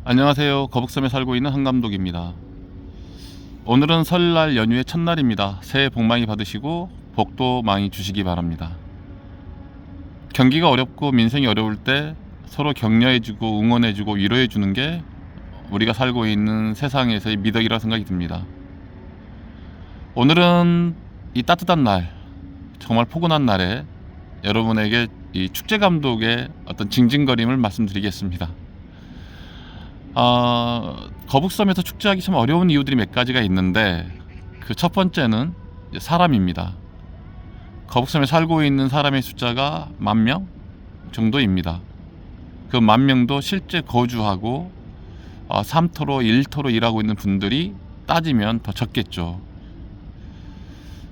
안녕하세요. 거북섬에 살고 있는 한감독입니다. 오늘은 설날 연휴의 첫날입니다. 새해 복 많이 받으시고 복도 많이 주시기 바랍니다. 경기가 어렵고 민생이 어려울 때 서로 격려해주고 응원해주고 위로해주는 게 우리가 살고 있는 세상에서의 미덕이라 생각이 듭니다. 오늘은 이 따뜻한 날, 정말 포근한 날에 여러분에게 이 축제감독의 어떤 징징거림을 말씀드리겠습니다. 거북섬에서 축제하기 참 어려운 이유들이 몇 가지가 있는데, 그 첫 번째는 사람입니다. 거북섬에 살고 있는 사람의 숫자가 10,000명 정도입니다. 그 10,000명도 실제 거주하고 3토로 1토로 일하고 있는 분들이 따지면 더 적겠죠.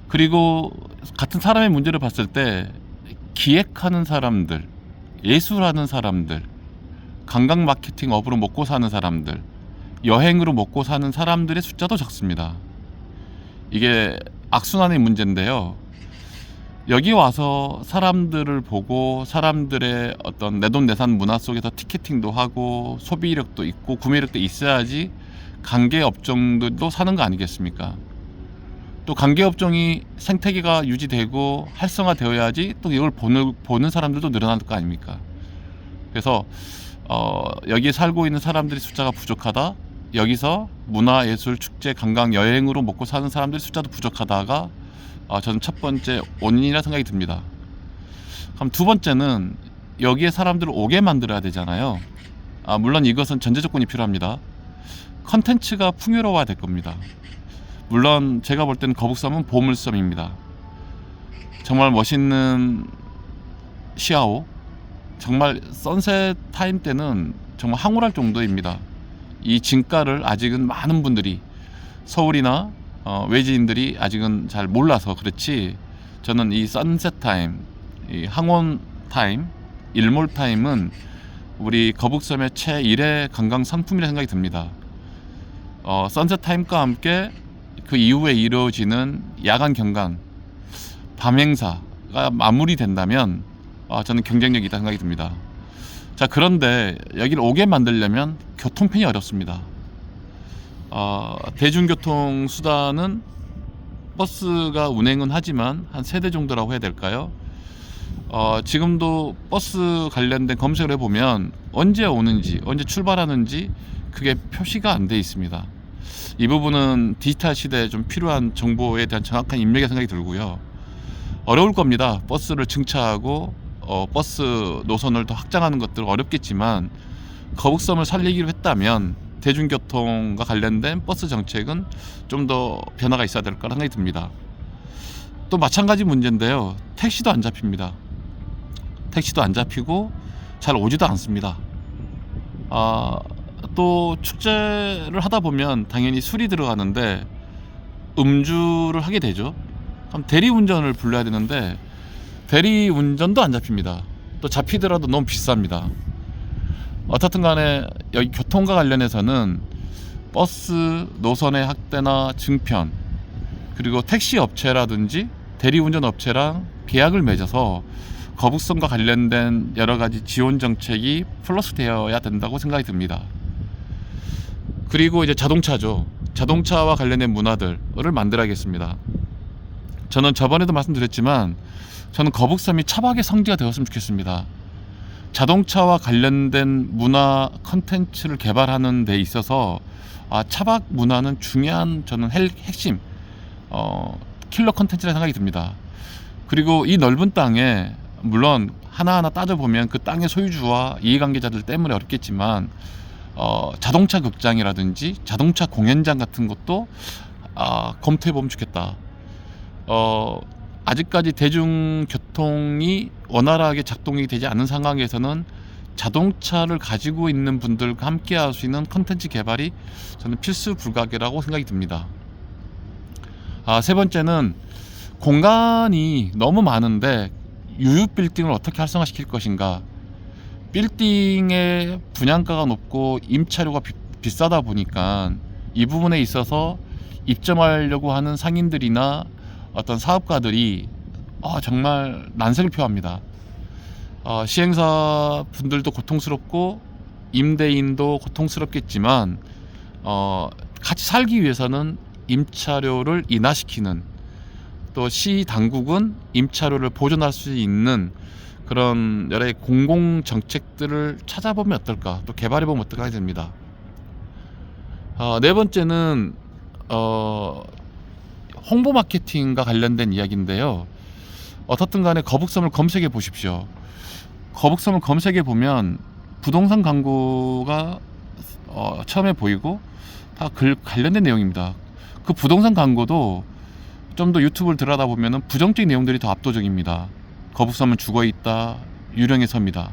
그리고 같은 사람의 문제를 봤을 때 기획하는 사람들, 예술하는 사람들, 관광 마케팅 업으로 먹고 사는 사람들, 여행으로 먹고 사는 사람들의 숫자도 적습니다. 이게 악순환의 문제인데요. 여기 와서 사람들을 보고 사람들의 어떤 내돈내산 문화 속에서 티켓팅도 하고 소비력도 있고 구매력도 있어야지 관계업종들도 사는 거 아니겠습니까? 또 관계업종이 생태계가 유지되고 활성화되어야지 또 이걸 보는 사람들도 늘어날 거 아닙니까? 그래서 여기에 살고 있는 사람들의 숫자가 부족하다, 여기서 문화, 예술, 축제, 관광, 여행으로 먹고 사는 사람들의 숫자도 부족하다가 저는 첫 번째 원인이라 생각이 듭니다. 그럼 두 번째는 여기에 사람들을 오게 만들어야 되잖아요. 물론 이것은 전제 조건이 필요합니다. 컨텐츠가 풍요로워야 될 겁니다. 물론 제가 볼 때는 거북섬은 보물섬입니다. 정말 멋있는 시야오, 정말 선셋 타임 때는 정말 황홀할 정도입니다. 이 진가를 아직은 많은 분들이, 서울이나 외지인들이 아직은 잘 몰라서 그렇지, 저는 이 선셋 타임, 이 황혼 타임, 일몰 타임은 우리 거북섬의 제1의 관광 상품이라 생각이 듭니다. 선셋 타임과 함께 그 이후에 이루어지는 야간 경관, 밤 행사가 마무리된다면 저는 경쟁력이 있다고 생각이 듭니다. 자, 그런데 여기를 오게 만들려면 교통편이 어렵습니다. 대중교통 수단은 버스가 운행은 하지만 한 3대 정도라고 해야 될까요? 지금도 버스 관련된 검색을 해보면 언제 오는지, 언제 출발하는지 그게 표시가 안 돼 있습니다. 이 부분은 디지털 시대에 좀 필요한 정보에 대한 정확한 입력의 생각이 들고요. 어려울 겁니다. 버스를 증차하고 버스 노선을 더 확장하는 것들은 어렵겠지만, 거북섬을 살리기로 했다면 대중교통과 관련된 버스 정책은 좀 더 변화가 있어야 될 거라 생각이 듭니다. 또 마찬가지 문제인데요. 택시도 안 잡힙니다. 택시도 안 잡히고 잘 오지도 않습니다. 또 축제를 하다 보면 당연히 술이 들어가는데 음주를 하게 되죠. 그럼 대리운전을 불러야 되는데 대리운전도 안 잡힙니다. 또 잡히더라도 너무 비쌉니다. 어떻든 간에 여기 교통과 관련해서는 버스 노선의 확대나 증편, 그리고 택시 업체라든지 대리운전 업체랑 계약을 맺어서 거북섬과 관련된 여러 가지 지원 정책이 플러스 되어야 된다고 생각이 듭니다. 그리고 이제 자동차죠. 자동차와 관련된 문화들을 만들어야겠습니다. 저는 저번에도 말씀드렸지만 저는 거북섬이 차박의 성지가 되었으면 좋겠습니다. 자동차와 관련된 문화 컨텐츠를 개발하는 데 있어서 차박 문화는 중요한, 저는 핵심 킬러 컨텐츠라 생각이 듭니다. 그리고 이 넓은 땅에 물론 하나하나 따져보면 그 땅의 소유주와 이해관계자들 때문에 어렵겠지만 자동차 극장이라든지 자동차 공연장 같은 것도 검토해보면 좋겠다. 아직까지 대중교통이 원활하게 작동이 되지 않은 상황에서는 자동차를 가지고 있는 분들과 함께 할 수 있는 컨텐츠 개발이 저는 필수 불가결하고 생각이 듭니다. 세 번째는 공간이 너무 많은데 유유 빌딩을 어떻게 활성화시킬 것인가. 빌딩의 분양가가 높고 임차료가 비싸다 보니까 이 부분에 있어서 입점하려고 하는 상인들이나 어떤 사업가들이 정말 난색을 표합니다. 시행사 분들도 고통스럽고 임대인도 고통스럽겠지만 같이 살기 위해서는 임차료를 인하시키는, 또 시 당국은 임차료를 보존할 수 있는 그런 여러 공공 정책들을 찾아보면 어떨까, 또 개발해보면 어떨까 하게 됩니다. 네 번째는 홍보 마케팅과 관련된 이야기인데요. 어떻든 간에 거북섬을 검색해 보십시오. 거북섬을 검색해 보면 부동산 광고가 처음에 보이고 다 관련된 내용입니다. 그 부동산 광고도 좀 더 유튜브를 들여다보면 부정적인 내용들이 더 압도적입니다. 거북섬은 죽어있다, 유령의 섬이다.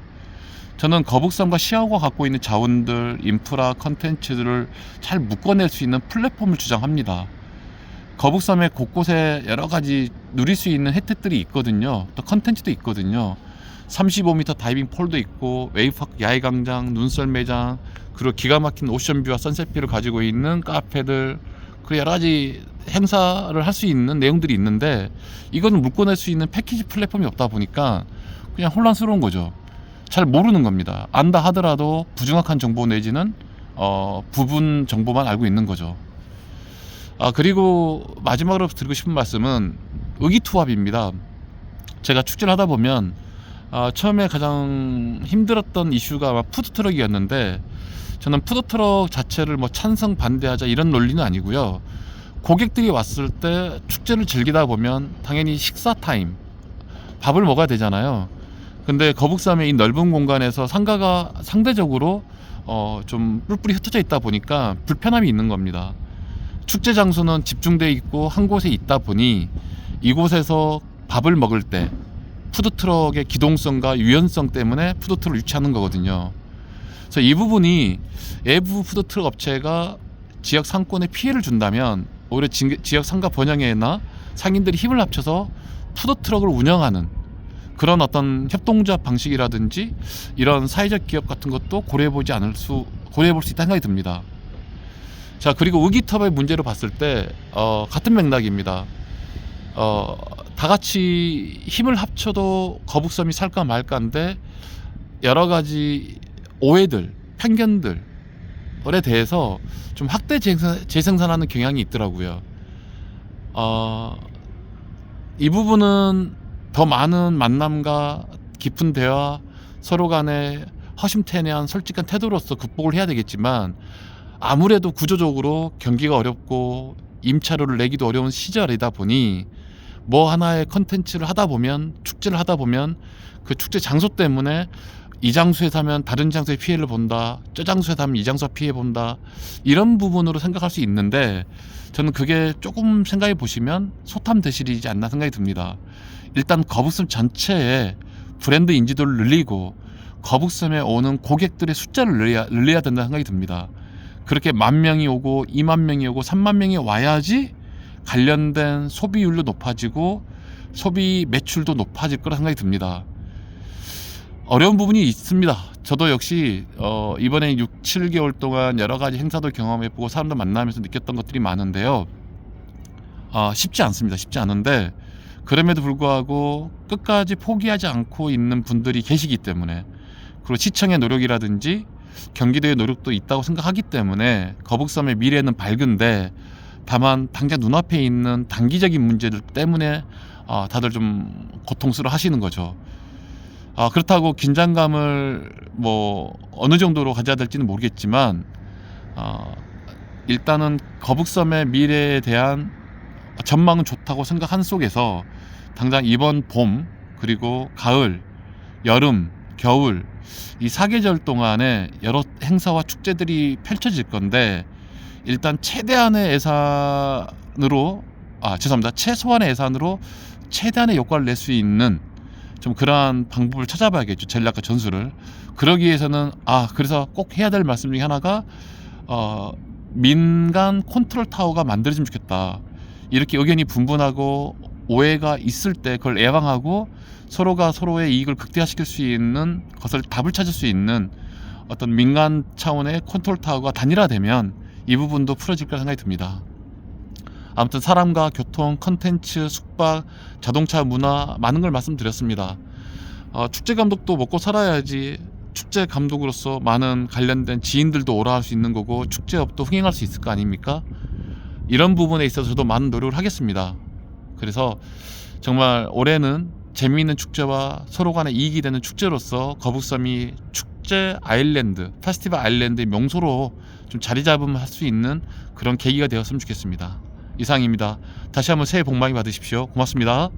저는 거북섬과 시아호가 갖고 있는 자원들, 인프라, 컨텐츠들을 잘 묶어낼 수 있는 플랫폼을 주장합니다. 거북섬의 곳곳에 여러 가지 누릴 수 있는 혜택들이 있거든요. 또 컨텐츠도 있거든요. 35m 다이빙 폴도 있고, 웨이브파크 야외광장, 눈썰 매장, 그리고 기가 막힌 오션뷰와 선셋뷰를 가지고 있는 카페들, 그리고 여러 가지 행사를 할 수 있는 내용들이 있는데, 이거는 묶어낼 수 있는 패키지 플랫폼이 없다 보니까 그냥 혼란스러운 거죠. 잘 모르는 겁니다. 안다 하더라도 부정확한 정보 내지는 부분 정보만 알고 있는 거죠. 그리고 마지막으로 드리고 싶은 말씀은 의기투합입니다. 제가 축제를 하다 보면 처음에 가장 힘들었던 이슈가 아마 푸드트럭이었는데, 저는 푸드트럭 자체를 뭐 찬성 반대하자 이런 논리는 아니고요. 고객들이 왔을 때 축제를 즐기다 보면 당연히 식사 타임, 밥을 먹어야 되잖아요. 근데 거북섬의 이 넓은 공간에서 상가가 상대적으로 좀 뿔뿔이 흩어져 있다 보니까 불편함이 있는 겁니다. 축제 장소는 집중되어 있고 한 곳에 있다 보니 이곳에서 밥을 먹을 때 푸드트럭의 기동성과 유연성 때문에 푸드트럭을 유치하는 거거든요. 그래서 이 부분이 외부 푸드트럭 업체가 지역 상권에 피해를 준다면 오히려 지역 상가 번영에나 상인들이 힘을 합쳐서 푸드트럭을 운영하는 그런 어떤 협동조합 방식이라든지 이런 사회적 기업 같은 것도 고려해볼 수 있다는 생각이 듭니다. 자, 그리고 의기투합의 문제로 봤을 때 같은 맥락입니다. 다 같이 힘을 합쳐도 거북섬이 살까 말까인데, 여러 가지 오해들, 편견들에 대해서 좀 학대 재생산하는 경향이 있더라고요. 이 부분은 더 많은 만남과 깊은 대화, 서로 간에 허심탄회한 솔직한 태도로서 극복을 해야 되겠지만, 아무래도 구조적으로 경기가 어렵고 임차료를 내기도 어려운 시절이다 보니 뭐 하나의 컨텐츠를 하다 보면, 축제를 하다 보면 그 축제 장소 때문에 이 장소에 사면 다른 장소에 피해를 본다, 저 장소에 사면 이 장소 피해 본다, 이런 부분으로 생각할 수 있는데, 저는 그게 조금 생각해 보시면 소탐대실이지 않나 생각이 듭니다. 일단 거북섬 전체에 브랜드 인지도를 늘리고 거북섬에 오는 고객들의 숫자를 늘려야 된다는 생각이 듭니다. 그렇게 10,000명이 오고 20,000명이 오고 30,000명이 와야지 관련된 소비율도 높아지고 소비 매출도 높아질 거라 생각이 듭니다. 어려운 부분이 있습니다. 저도 역시 이번에 6, 7개월 동안 여러 가지 행사도 경험해보고 사람들 만나면서 느꼈던 것들이 많은데요. 쉽지 않습니다. 쉽지 않은데, 그럼에도 불구하고 끝까지 포기하지 않고 있는 분들이 계시기 때문에, 그리고 시청의 노력이라든지 경기도의 노력도 있다고 생각하기 때문에 거북섬의 미래는 밝은데, 다만 당장 눈앞에 있는 단기적인 문제들 때문에 다들 좀 고통스러워 하시는 거죠. 그렇다고 긴장감을 뭐 어느 정도로 가져야 될지는 모르겠지만, 일단은 거북섬의 미래에 대한 전망은 좋다고 생각한 속에서 당장 이번 봄, 그리고 가을, 여름, 겨울 이 4계절 동안에 여러 행사와 축제들이 펼쳐질 건데, 일단 최소한의 예산으로 최대한의 효과를 낼 수 있는 좀 그러한 방법을 찾아봐야겠죠. 전략과 전술을. 그러기 위해서는 그래서 꼭 해야 될 말씀 중에 하나가 민간 컨트롤 타워가 만들어지면 좋겠다. 이렇게 의견이 분분하고 오해가 있을 때 그걸 예방하고 서로가 서로의 이익을 극대화시킬 수 있는 것을 답을 찾을 수 있는 어떤 민간 차원의 컨트롤 타워가 단일화되면 이 부분도 풀어질 거라 생각이 듭니다. 아무튼 사람과 교통, 컨텐츠, 숙박, 자동차, 문화 많은 걸 말씀드렸습니다. 축제 감독도 먹고 살아야지 축제 감독으로서 많은 관련된 지인들도 오라 할 수 있는 거고 축제업도 흥행할 수 있을 거 아닙니까? 이런 부분에 있어서 저도 많은 노력을 하겠습니다. 그래서 정말 올해는 재미있는 축제와 서로 간에 이익이 되는 축제로서 거북섬이 축제 아일랜드, 페스티벌 아일랜드의 명소로 좀 자리 잡음할 수 있는 그런 계기가 되었으면 좋겠습니다. 이상입니다. 다시 한번 새해 복 많이 받으십시오. 고맙습니다.